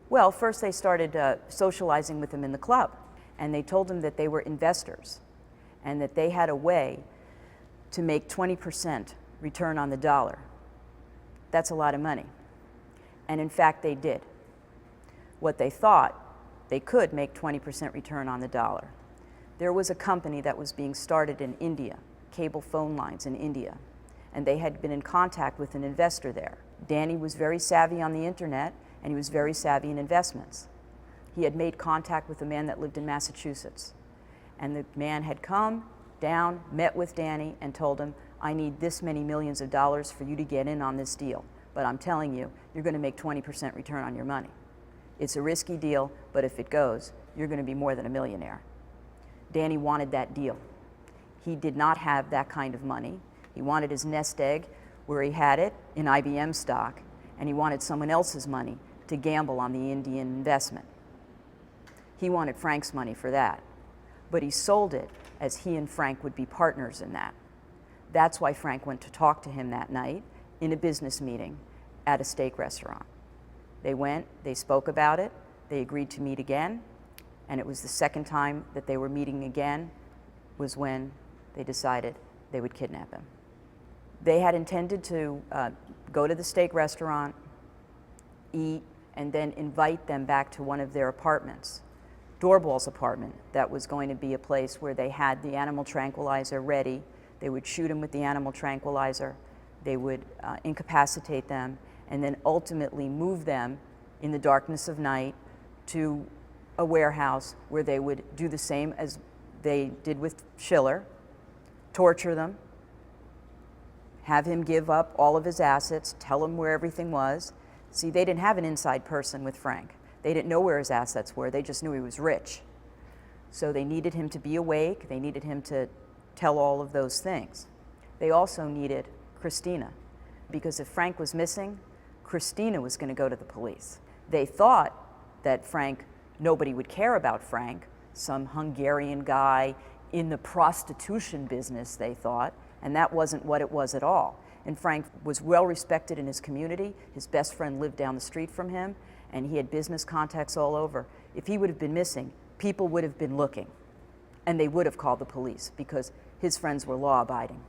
Well, first they started socializing with him in the club, and they told him that they were investors and that they had a way to make 20% return on the dollar. That's a lot of money. And in fact, they did. What they thought, they could make 20% return on the dollar. There was a company that was being started in India, cable phone lines in India, and they had been in contact with an investor there. Danny was very savvy on the internet, and he was very savvy in investments. He had made contact with a man that lived in Massachusetts, and the man had come down, met with Danny, and told him, I need this many millions of dollars for you to get in on this deal, but I'm telling you, you're going to make 20% return on your money. It's a risky deal, but if it goes, you're going to be more than a millionaire. Danny wanted that deal. He did not have that kind of money. He wanted his nest egg where he had it in IBM stock, and he wanted someone else's money to gamble on the Indian investment. He wanted Frank's money for that, but he sold it as he and Frank would be partners in that. That's why Frank went to talk to him that night in a business meeting at a steak restaurant. They went, they spoke about it, they agreed to meet again, and it was the second time that they were meeting again was when they decided they would kidnap him. They had intended to go to the steak restaurant, eat, and then invite them back to one of their apartments, Doorbal's apartment. That was going to be a place where they had the animal tranquilizer ready. They would shoot him with the animal tranquilizer. They would incapacitate them, and then ultimately move them in the darkness of night to a warehouse where they would do the same as they did with Schiller, torture them, have him give up all of his assets, tell him where everything was. See, they didn't have an inside person with Frank. They didn't know where his assets were. They just knew he was rich. So they needed him to be awake. They needed him to tell all of those things. They also needed Christina, because if Frank was missing, Christina was going to go to the police. They thought that nobody would care about Frank, some Hungarian guy in the prostitution business, they thought, and that wasn't what it was at all. And Frank was well respected in his community. His best friend lived down the street from him, and he had business contacts all over. If he would have been missing, people would have been looking, and they would have called the police because his friends were law-abiding.